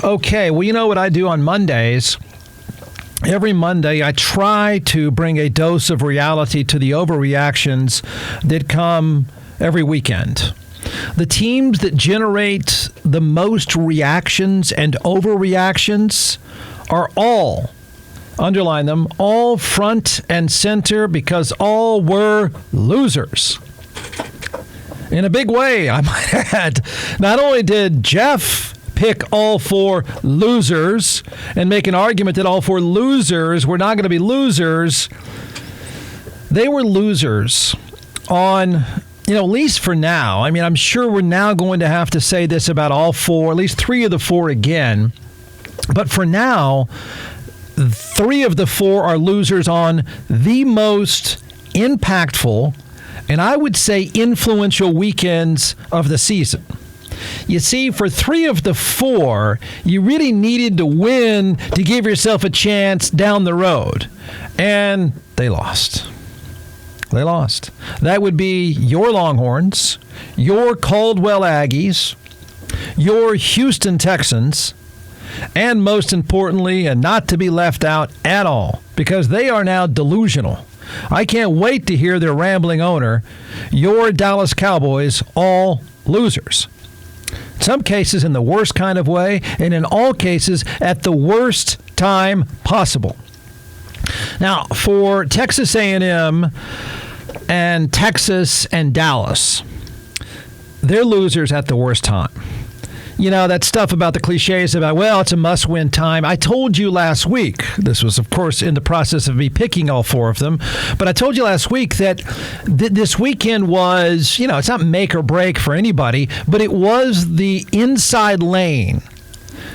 Okay, well, you know what I do on Mondays? Every Monday, I try to bring a dose of reality to the overreactions that come every weekend. The teams that generate the most reactions and overreactions are all, underline them, all front and center because all were losers. In a big way, I might add. Not only did Jeff pick all four losers and make an argument that all four losers were not going to be losers, they were losers on, at least for now. I mean, I'm sure we're now going to have to say this about all four, at least three of the four again. But for now, three of the four are losers on the most impactful and I would say influential weekends of the season. You see, for three of the four, you really needed to win to give yourself a chance down the road. And they lost. They lost. That would be your Longhorns, your Caldwell Aggies, your Houston Texans, and most importantly, and not to be left out at all, because they are now delusional. I can't wait to hear their rambling owner, your Dallas Cowboys, all losers. In some cases in the worst kind of way, and in all cases at the worst time possible. Now, for Texas A&M and Texas and Dallas, they're losers at the worst time. You know, that stuff about the cliches about, well, it's a must-win time. I told you last week, this was, of course, in the process of me picking all four of them, but I told you last week that this weekend was, it's not make or break for anybody, but it was the inside lane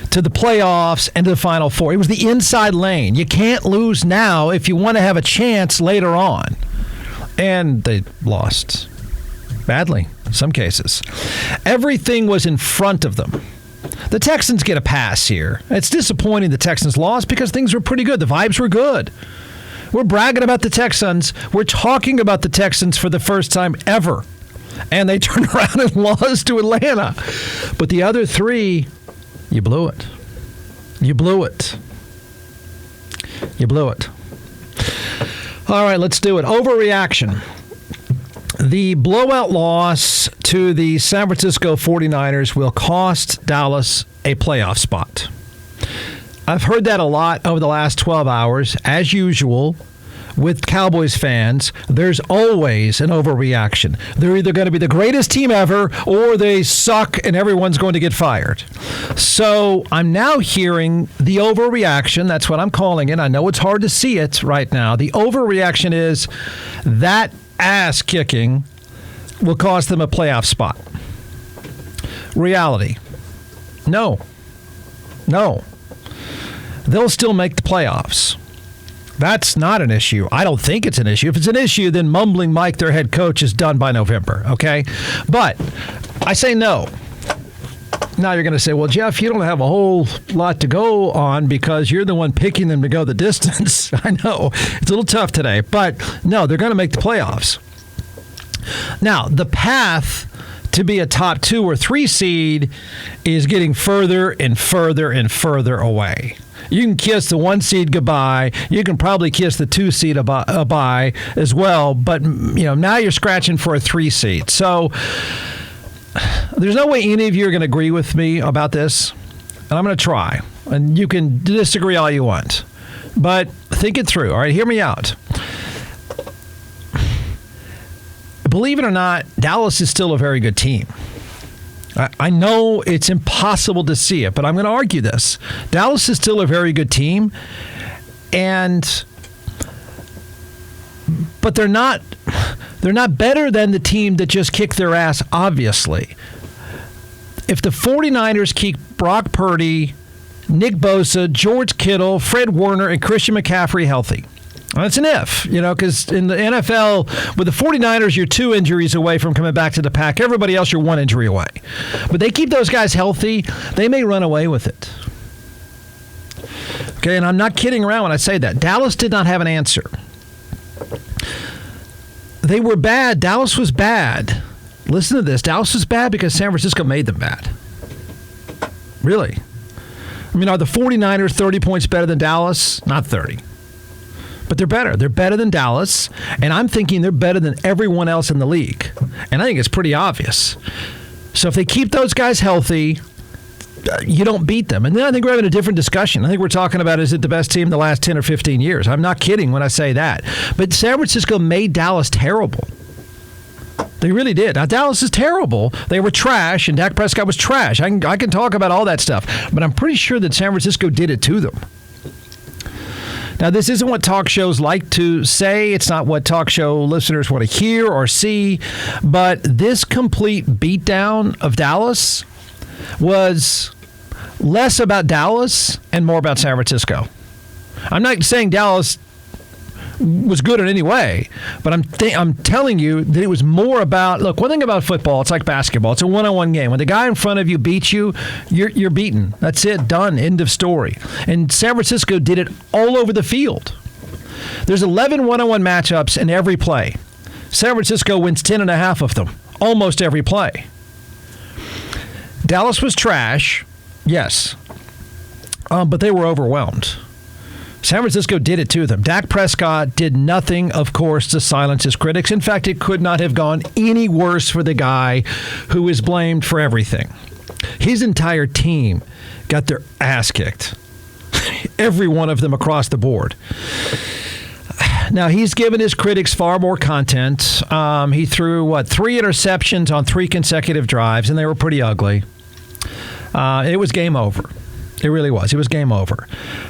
to the playoffs and to the Final Four. It was the inside lane. You can't lose now if you want to have a chance later on. And they lost. Badly, in some cases. Everything was in front of them. The Texans get a pass here. It's disappointing the Texans lost because things were pretty good. The vibes were good. We're bragging about the Texans. We're talking about the Texans for the first time ever. And they turned around and lost to Atlanta. But the other three, you blew it. You blew it. You blew it. All right, let's do it. Overreaction. The blowout loss to the San Francisco 49ers will cost Dallas a playoff spot. I've heard that a lot over the last 12 hours. As usual, with Cowboys fans, there's always an overreaction. They're either going to be the greatest team ever or they suck and everyone's going to get fired. So I'm now hearing the overreaction. That's what I'm calling it. I know it's hard to see it right now. The overreaction is that ass kicking will cost them a playoff spot. Reality. No. They'll still make the playoffs. That's not an issue. I don't think it's an issue. If it's an issue, then Mumbling Mike, their head coach, is done by November, okay? But I say no. Now you're going to say, well, Jeff, you don't have a whole lot to go on because you're the one picking them to go the distance. I know. It's a little tough today. But no, they're going to make the playoffs. Now, the path to be a top 2 or 3 seed is getting further and further and further away. You can kiss the 1 seed goodbye. You can probably kiss the 2 seed bye as well. But, now you're scratching for a 3 seed. So there's no way any of you are going to agree with me about this, and I'm going to try. And you can disagree all you want, but think it through. All right, hear me out. Believe it or not, Dallas is still a very good team. I know it's impossible to see it, but I'm going to argue this. Dallas is still a very good team, but they're not better than the team that just kicked their ass, obviously. If the 49ers keep Brock Purdy, Nick Bosa, George Kittle, Fred Warner, and Christian McCaffrey healthy, that's an if, because in the NFL, with the 49ers, you're 2 injuries away from coming back to the pack. Everybody else, you're 1 injury away. But they keep those guys healthy, they may run away with it. Okay, and I'm not kidding around when I say that. Dallas did not have an answer. They were bad. Dallas was bad. Listen to this. Dallas was bad because San Francisco made them bad. Really. I mean, are the 49ers 30 points better than Dallas? Not 30. But they're better. They're better than Dallas, and I'm thinking they're better than everyone else in the league. And I think it's pretty obvious. So if they keep those guys healthy, you don't beat them. And then I think we're having a different discussion. I think we're talking about, is it the best team the last 10 or 15 years? I'm not kidding when I say that. But San Francisco made Dallas terrible. They really did. Now, Dallas is terrible. They were trash, and Dak Prescott was trash. I can talk about all that stuff. But I'm pretty sure that San Francisco did it to them. Now, this isn't what talk shows like to say. It's not what talk show listeners want to hear or see. But this complete beatdown of Dallas was less about Dallas and more about San Francisco. I'm not saying Dallas was good in any way, but I'm telling you that it was more about, look, one thing about football, it's like basketball. It's a one-on-one game. When the guy in front of you beats you, you're beaten. That's it. Done. End of story. And San Francisco did it all over the field. There's 11 one-on-one matchups in every play. San Francisco wins 10.5 of them, almost every play. Dallas was trash, yes, but they were overwhelmed. San Francisco did it to them. Dak Prescott did nothing, of course, to silence his critics. In fact, it could not have gone any worse for the guy who is blamed for everything. His entire team got their ass kicked. Every one of them across the board. Now, he's given his critics far more content. He threw, 3 interceptions on 3 consecutive drives, and they were pretty ugly. It was game over. It really was. It was game over.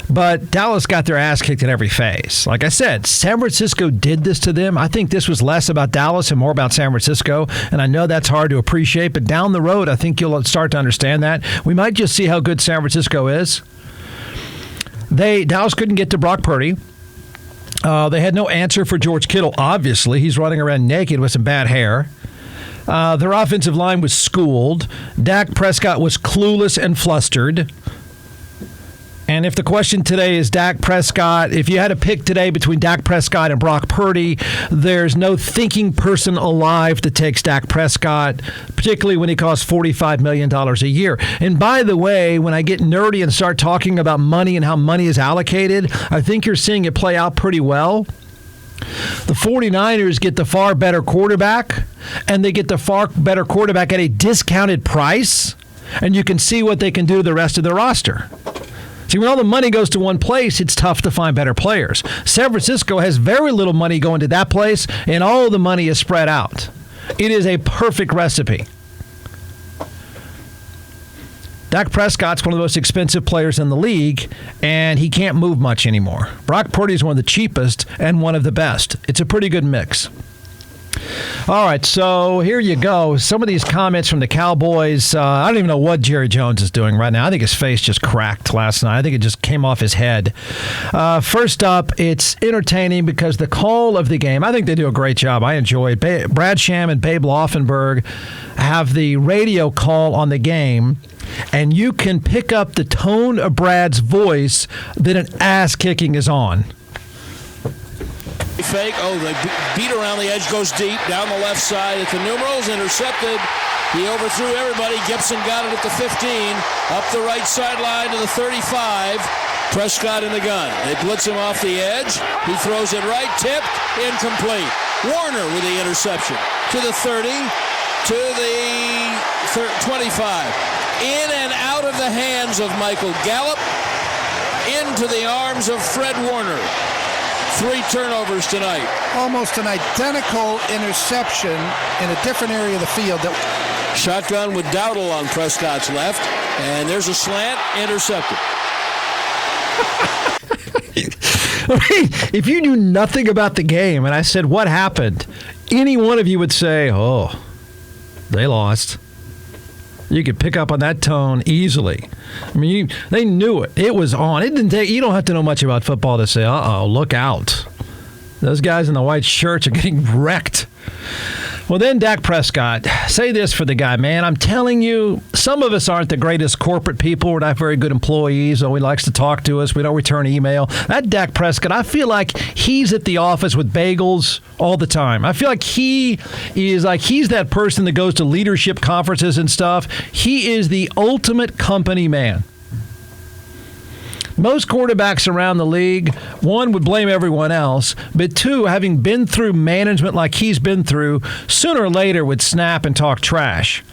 But Dallas got their ass kicked in every phase. Like I said, San Francisco did this to them. I think this was less about Dallas and more about San Francisco. And I know that's hard to appreciate, but down the road, I think you'll start to understand that. We might just see how good San Francisco is. Dallas couldn't get to Brock Purdy. They had no answer for George Kittle, obviously. He's running around naked with some bad hair. Their offensive line was schooled. Dak Prescott was clueless and flustered. And if the question today is Dak Prescott, if you had to pick today between Dak Prescott and Brock Purdy, there's no thinking person alive that takes Dak Prescott, particularly when he costs $45 million a year. And by the way, when I get nerdy and start talking about money and how money is allocated, I think you're seeing it play out pretty well. The 49ers get the far better quarterback, and they get the far better quarterback at a discounted price, and you can see what they can do to the rest of the roster. See, when all the money goes to one place, it's tough to find better players. San Francisco has very little money going to that place, and all the money is spread out. It is a perfect recipe. Dak Prescott's one of the most expensive players in the league, and he can't move much anymore. Brock Purdy is one of the cheapest and one of the best. It's a pretty good mix. All right, so here you go. Some of these comments from the Cowboys. I don't even know what Jerry Jones is doing right now. I think his face just cracked last night. I think it just came off his head. First up, it's entertaining because the call of the game, I think they do a great job. I enjoy it. Brad Sham and Babe Laufenberg have the radio call on the game, and you can pick up the tone of Brad's voice that an ass-kicking is on. Fake. Oh, they beat around the edge, goes deep, down the left side at the numerals, intercepted. He overthrew everybody. Gibson got it at the 15, up the right sideline to the 35. Prescott in the gun. They blitz him off the edge. He throws it right, tipped, incomplete. Warner with the interception to the 30, to the 25. In and out of the hands of Michael Gallup, into the arms of Fred Warner. 3 turnovers tonight. Almost an identical interception in a different area of the field. Shotgun with Dowdle on Prescott's left, and there's a slant, intercepted. I mean, if you knew nothing about the game and I said, what happened? Any one of you would say, oh, they lost. You could pick up on that tone easily. I mean, they knew it. It was on. It didn't take. You don't have to know much about football to say, uh-oh, look out. Those guys in the white shirts are getting wrecked. Well, then Dak Prescott, say this for the guy, man. I'm telling you, some of us aren't the greatest corporate people. We're not very good employees. Nobody likes to talk to us. We don't return email. That Dak Prescott, I feel like he's at the office with bagels all the time. I feel like he's that person that goes to leadership conferences and stuff. He is the ultimate company man. Most quarterbacks around the league, one, would blame everyone else, but two, having been through management like he's been through, sooner or later would snap and talk trash.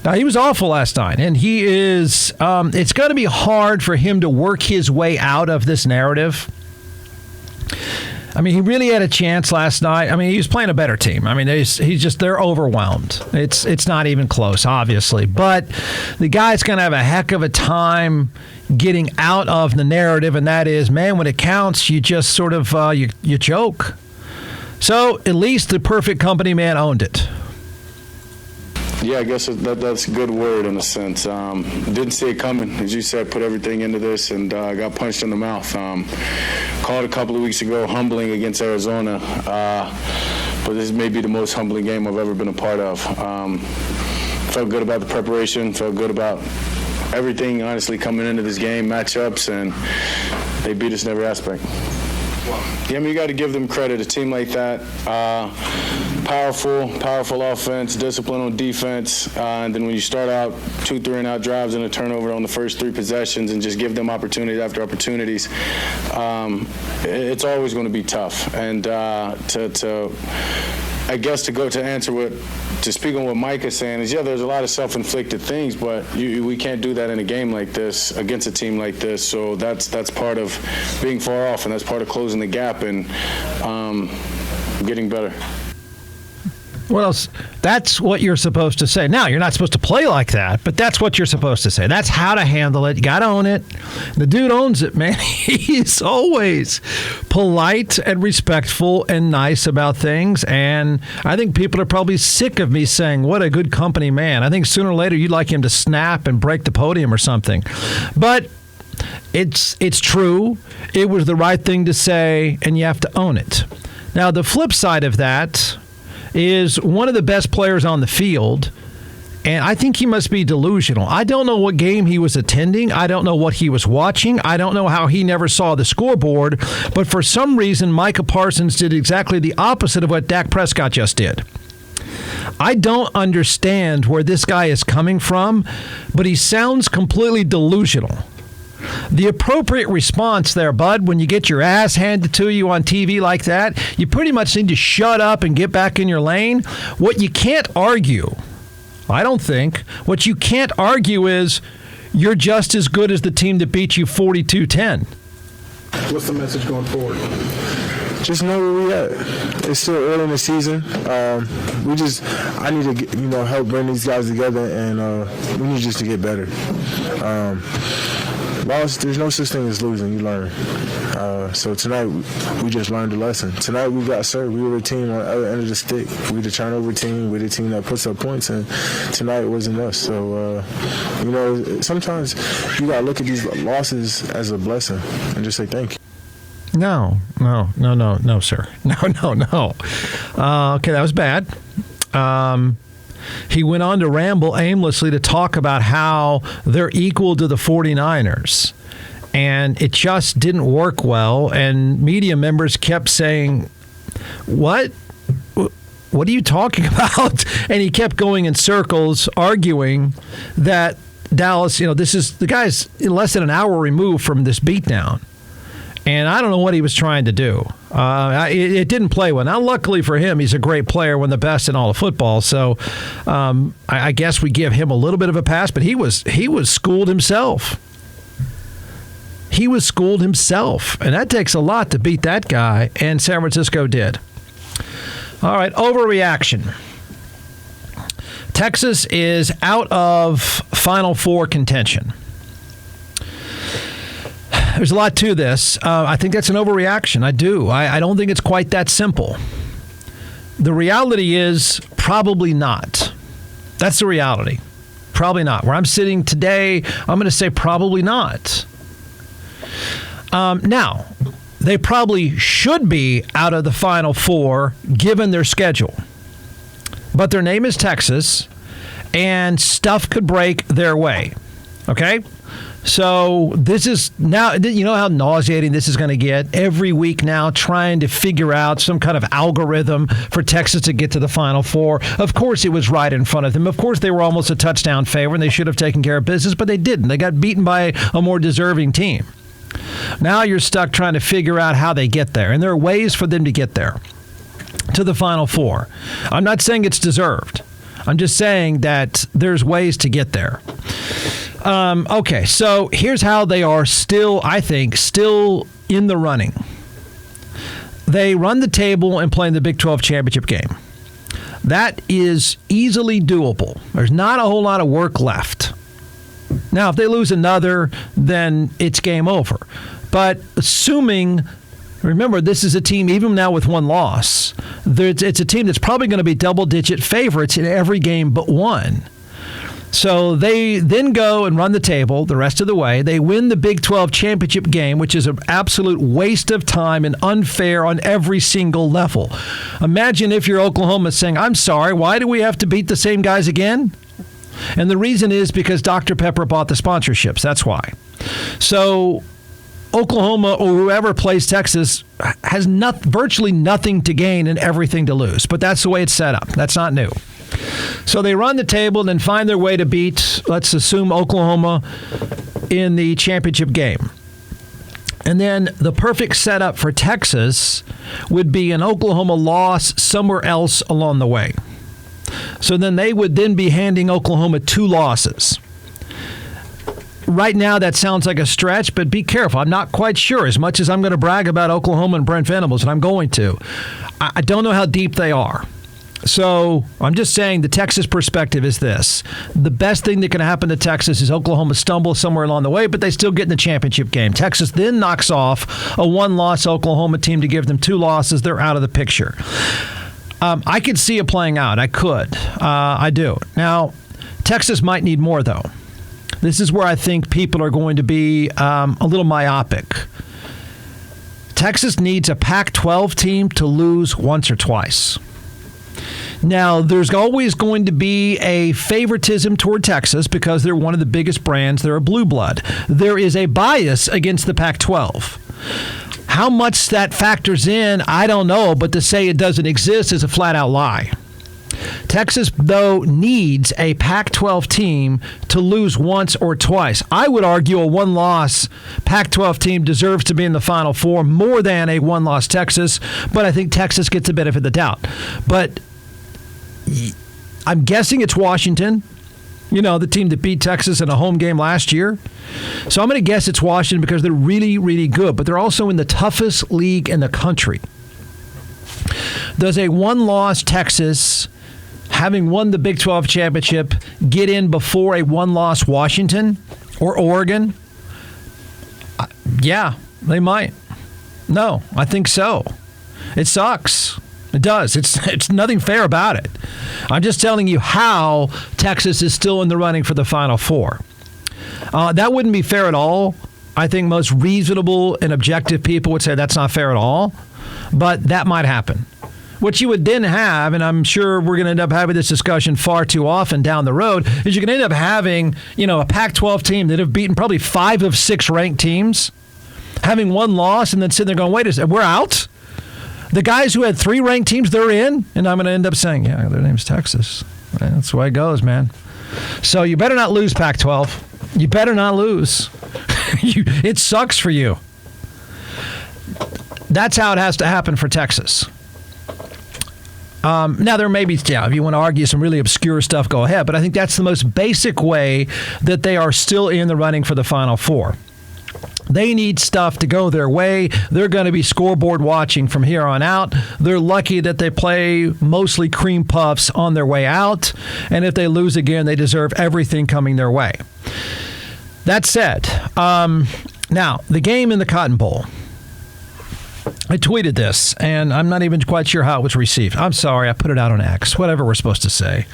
Now, he was awful last night, and he is, it's going to be hard for him to work his way out of this narrative. I mean, he really had a chance last night. I mean, he was playing a better team. I mean, they're overwhelmed. It's not even close, obviously. But the guy's going to have a heck of a time getting out of the narrative, and that is, man, when it counts, you just sort of, you joke. So at least the perfect company man owned it. Yeah, I guess that's a good word in a sense. Didn't see it coming. As you said, put everything into this and got punched in the mouth. Called a couple of weeks ago humbling against Arizona, but this may be the most humbling game I've ever been a part of. Felt good about the preparation, felt good about everything, honestly, coming into this game, matchups, and they beat us in every aspect. Yeah, I mean, you got to give them credit. A team like that, powerful offense, discipline on defense, and then when you start out 2 3-and-out drives and a turnover on the first 3 possessions and just give them opportunity after opportunities, it's always going to be tough. And I guess to speak on what Mike is saying is, yeah, there's a lot of self-inflicted things, but we can't do that in a game like this against a team like this. So that's part of being far off, and that's part of closing the gap and getting better. What else? That's what you're supposed to say. Now, you're not supposed to play like that, but that's what you're supposed to say. That's how to handle it. You got to own it. The dude owns it, man. He's always polite and respectful and nice about things, and I think people are probably sick of me saying, what a good company man. I think sooner or later you'd like him to snap and break the podium or something. But it's true. It was the right thing to say, and you have to own it. Now, the flip side of that is one of the best players on the field, and I think he must be delusional. I don't know what game he was attending. I don't know what he was watching. I don't know how he never saw the scoreboard, but for some reason, Micah Parsons did exactly the opposite of what Dak Prescott just did. I don't understand where this guy is coming from, but he sounds completely delusional. The appropriate response there, bud, when you get your ass handed to you on TV like that, you pretty much need to shut up and get back in your lane. What you can't argue, I don't think, what you can't argue is you're just as good as the team that beat you 42-10. What's the message going forward? Just know where we at. It's still early in the season. I need to help bring these guys together, and we need just to get better. There's no such thing as losing. You learn. So tonight, we just learned a lesson. Tonight, we got served. We were the team on the other end of the stick. We the turnover team. We the team that puts up points, and tonight it wasn't us. So, sometimes you got to look at these losses as a blessing and just say thank you. No, sir. No. Okay, that was bad. He went on to ramble aimlessly to talk about how they're equal to the 49ers. And it just didn't work well. And media members kept saying, what? What are you talking about? And he kept going in circles, arguing that Dallas, the guy's less than an hour removed from this beatdown. And I don't know what he was trying to do. It didn't play well. Now, luckily for him, he's a great player, one of the best in all of football. So I guess we give him a little bit of a pass, but he was schooled himself. He was schooled himself, and that takes a lot to beat that guy, and San Francisco did. All right, overreaction. Texas is out of Final Four contention. There's a lot to this. I think that's an overreaction. I do. I don't think it's quite that simple. The reality is probably not. That's the reality. Probably not. Where I'm sitting today, I'm going to say probably not. Now, they probably should be out of the Final Four given their schedule. But their name is Texas, and stuff could break their way. Okay? So this is now, you know how nauseating this is going to get every week now, trying to figure out some kind of algorithm for Texas to get to the Final Four. Of course, it was right in front of them. Of course, they were almost a touchdown favorite, and they should have taken care of business, but they didn't. They got beaten by a more deserving team. Now you're stuck trying to figure out how they get there, and there are ways for them to get there to the Final Four. I'm not saying it's deserved. I'm just saying that there's ways to get there. Okay, so here's how they are still, I think, still in the running. They run the table and play in the Big 12 championship game. That is easily doable. There's not a whole lot of work left. Now, if they lose another, then it's game over. But assuming, remember, this is a team, even now with one loss, it's a team that's probably going to be double-digit favorites in every game but one. So they then go and run the table the rest of the way. They win the Big 12 championship game, which is an absolute waste of time and unfair on every single level. Imagine if you're Oklahoma saying, I'm sorry, why do we have to beat the same guys again? And the reason is because Dr. Pepper bought the sponsorships. That's why. So Oklahoma or whoever plays Texas has virtually nothing to gain and everything to lose. But that's the way it's set up. That's not new. So they run the table and then find their way to beat, let's assume, Oklahoma in the championship game. And then the perfect setup for Texas would be an Oklahoma loss somewhere else along the way. So then they would then be handing Oklahoma 2 losses. Right now, that sounds like a stretch, but be careful. I'm not quite sure. As much as I'm going to brag about Oklahoma and Brent Venables, and I'm going to, I don't know how deep they are. So I'm just saying the Texas perspective is this. The best thing that can happen to Texas is Oklahoma stumbles somewhere along the way, but they still get in the championship game. Texas then knocks off a one-loss Oklahoma team to give them 2 losses. They're out of the picture. I could see it playing out. I could. I do. Now, Texas might need more, though. This is where I think people are going to be a little myopic. Texas needs a Pac-12 team to lose once or twice. Now, there's always going to be a favoritism toward Texas because they're one of the biggest brands. They're a blue blood. There is a bias against the Pac-12. How much that factors in, I don't know, but to say it doesn't exist is a flat-out lie. Texas, though, needs a Pac-12 team to lose once or twice. I would argue a one-loss Pac-12 team deserves to be in the Final Four more than a one-loss Texas, but I think Texas gets the benefit of the doubt. But I'm guessing it's Washington, the team that beat Texas in a home game last year. So I'm going to guess it's Washington because they're really, really good, but they're also in the toughest league in the country. Does a one-loss Texas, having won the Big 12 championship, get in before a one-loss Washington or Oregon? Yeah, they might. No, I think so. It sucks. It does. It's nothing fair about it. I'm just telling you how Texas is still in the running for the Final Four. That wouldn't be fair at all. I think most reasonable and objective people would say that's not fair at all. But that might happen. What you would then have, and I'm sure we're going to end up having this discussion far too often down the road, is you're going to end up having, a Pac-12 team that have beaten probably 5 of 6 ranked teams, having one loss, and then sitting there going, wait a second, we're out? The guys who had 3 ranked teams, they're in, and I'm going to end up saying, yeah, their name's Texas. That's the way it goes, man. So you better not lose, Pac-12. You better not lose. It sucks for you. That's how it has to happen for Texas. Now, there may be, if you want to argue some really obscure stuff, go ahead. But I think that's the most basic way that they are still in the running for the Final Four. They need stuff to go their way. They're going to be scoreboard watching from here on out. They're lucky that they play mostly cream puffs on their way out. And if they lose again, they deserve everything coming their way. That said, now, the game in the Cotton Bowl. I tweeted this, and I'm not even quite sure how it was received. I'm sorry, I put it out on X, whatever we're supposed to say.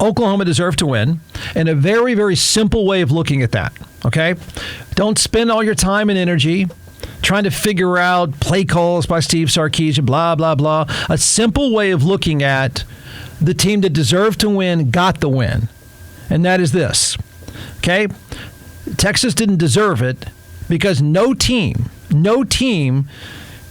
Oklahoma deserved to win, and a very, very simple way of looking at that, okay? Don't spend all your time and energy trying to figure out play calls by Steve Sarkisian, blah, blah, blah. A simple way of looking at the team that deserved to win got the win, and that is this, okay? Texas didn't deserve it because no team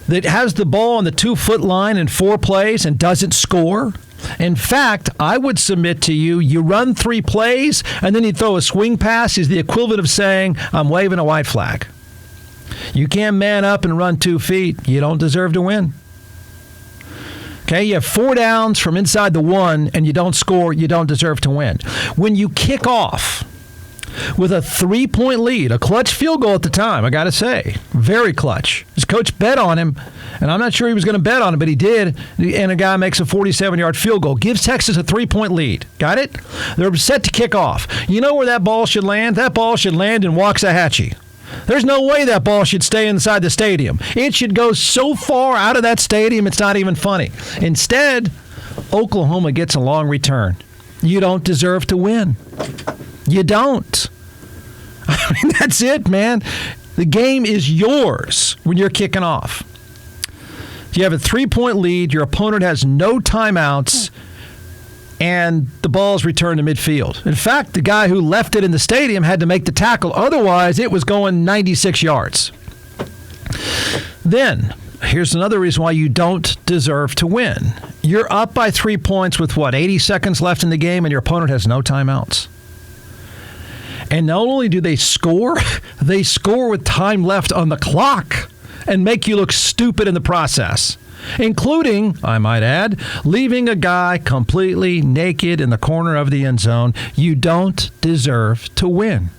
that has the ball on the 2-foot line in 4 plays and doesn't score. In fact, I would submit to you, you run 3 plays and then you throw a swing pass is the equivalent of saying, I'm waving a white flag. You can't man up and run 2 feet. You don't deserve to win. Okay, you have 4 downs from inside the 1 and you don't score, you don't deserve to win. When you kick off with a 3-point lead, a clutch field goal at the time, I got to say, very clutch. His coach bet on him, and I'm not sure he was going to bet on him, but he did, and a guy makes a 47-yard field goal. Gives Texas a 3-point lead. Got it? They're set to kick off. You know where that ball should land? That ball should land in Waxahachie. There's no way that ball should stay inside the stadium. It should go so far out of that stadium, it's not even funny. Instead, Oklahoma gets a long return. You don't deserve to win. You don't. I mean, that's it, man. The game is yours when you're kicking off. You have a 3-point lead. Your opponent has no timeouts, and the ball is returned to midfield. In fact, the guy who left it in the stadium had to make the tackle. Otherwise, it was going 96 yards. Then, here's another reason why you don't deserve to win. You're up by 3 points with, 80 seconds left in the game, and your opponent has no timeouts. And not only do they score with time left on the clock and make you look stupid in the process, including, I might add, leaving a guy completely naked in the corner of the end zone. You don't deserve to win.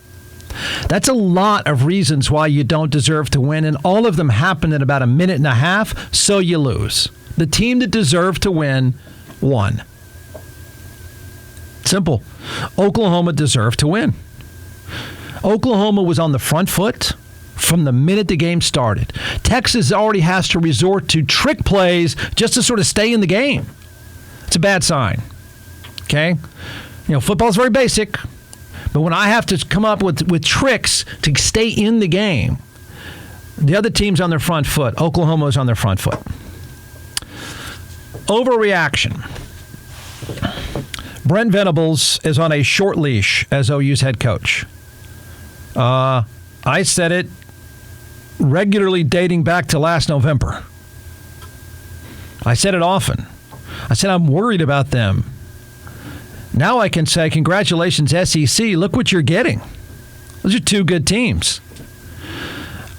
That's a lot of reasons why you don't deserve to win, and all of them happen in about a minute and a half, so you lose. The team that deserved to win won. Simple. Oklahoma deserved to win. Oklahoma was on the front foot from the minute the game started. Texas already has to resort to trick plays just to sort of stay in the game. It's a bad sign. Okay? Football's very basic, but when I have to come up with tricks to stay in the game, the other team's on their front foot. Oklahoma's on their front foot. Overreaction. Brent Venables is on a short leash as OU's head coach. I said it regularly dating back to last November. I said it often. I said I'm worried about them. Now I can say, congratulations, SEC. Look what you're getting. Those are 2 good teams.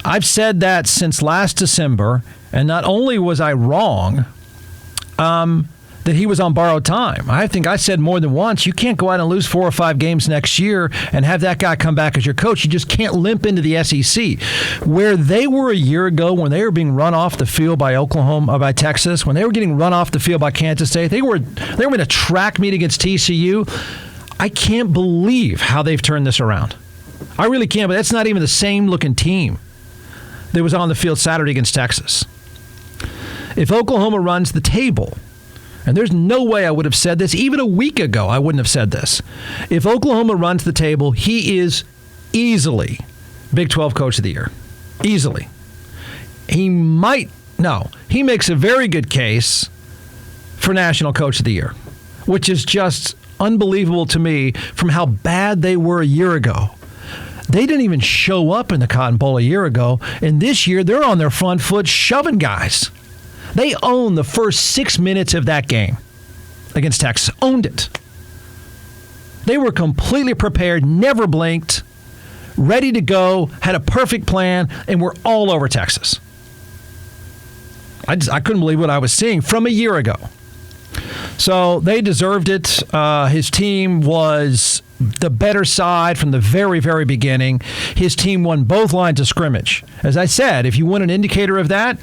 I've said that since last December, and not only was I wrong, that he was on borrowed time. I think I said more than once, you can't go out and lose 4 or 5 games next year and have that guy come back as your coach. You just can't limp into the SEC. Where they were a year ago when they were being run off the field by by Texas, when they were getting run off the field by Kansas State, they were in a track meet against TCU. I can't believe how they've turned this around. I really can't, but that's not even the same looking team that was on the field Saturday against Texas. If Oklahoma runs the table, and there's no way I would have said this. Even a week ago, I wouldn't have said this. If Oklahoma runs the table, he is easily Big 12 Coach of the Year. Easily. He makes a very good case for National Coach of the Year, which is just unbelievable to me from how bad they were a year ago. They didn't even show up in the Cotton Bowl a year ago, and this year they're on their front foot shoving guys. They owned the first 6 minutes of that game against Texas. Owned it. They were completely prepared, never blinked, ready to go, had a perfect plan, and were all over Texas. I couldn't believe what I was seeing from a year ago. So they deserved it. His team was the better side from the very, very beginning. His team won both lines of scrimmage. As I said, if you want an indicator of that,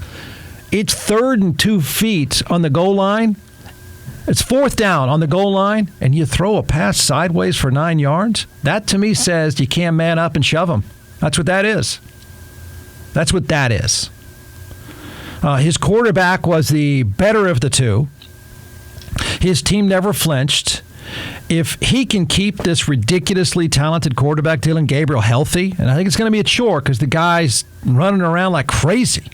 it's 3rd and 2 feet on the goal line. It's 4th down on the goal line, and you throw a pass sideways for 9 yards. That, to me, says you can't man up and shove them. That's what that is. That's what that is. His quarterback was the better of the 2. His team never flinched. If he can keep this ridiculously talented quarterback, Dylan Gabriel, healthy, and I think it's going to be a chore because the guy's running around like crazy.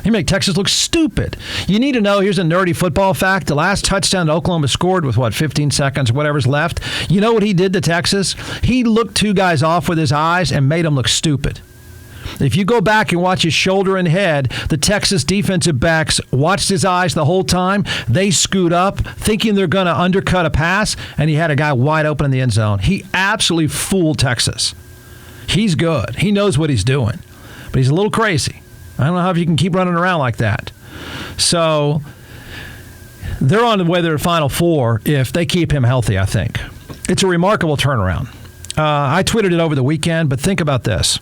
He made Texas look stupid. You need to know, here's a nerdy football fact. The last touchdown Oklahoma scored with, 15 seconds or whatever's left. You know what he did to Texas? He looked two guys off with his eyes and made them look stupid. If you go back and watch his shoulder and head, the Texas defensive backs watched his eyes the whole time. They scoot up, thinking they're going to undercut a pass, and he had a guy wide open in the end zone. He absolutely fooled Texas. He's good. He knows what he's doing. But he's a little crazy. I don't know how you can keep running around like that. So they're on the way to their Final Four if they keep him healthy, I think. It's a remarkable turnaround. I tweeted it over the weekend, but think about this.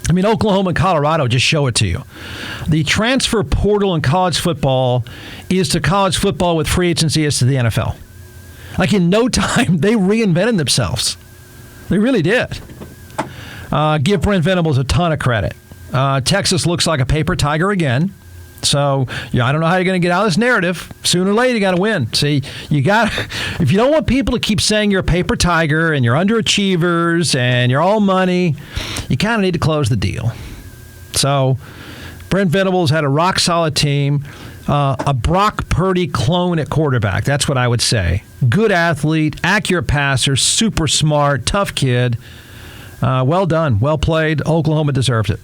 I mean, Oklahoma and Colorado just show it to you. The transfer portal in college football is to college football what free agency is to the NFL. Like in no time, they reinvented themselves. They really did. Give Brent Venables a ton of credit. Texas looks like a paper tiger again. So, I don't know how you're going to get out of this narrative. Sooner or later, you got to win. See, if you don't want people to keep saying you're a paper tiger and you're underachievers and you're all money, you kind of need to close the deal. So, Brent Venables had a rock-solid team, a Brock Purdy clone at quarterback. That's what I would say. Good athlete, accurate passer, super smart, tough kid. Well done. Well played. Oklahoma deserved it.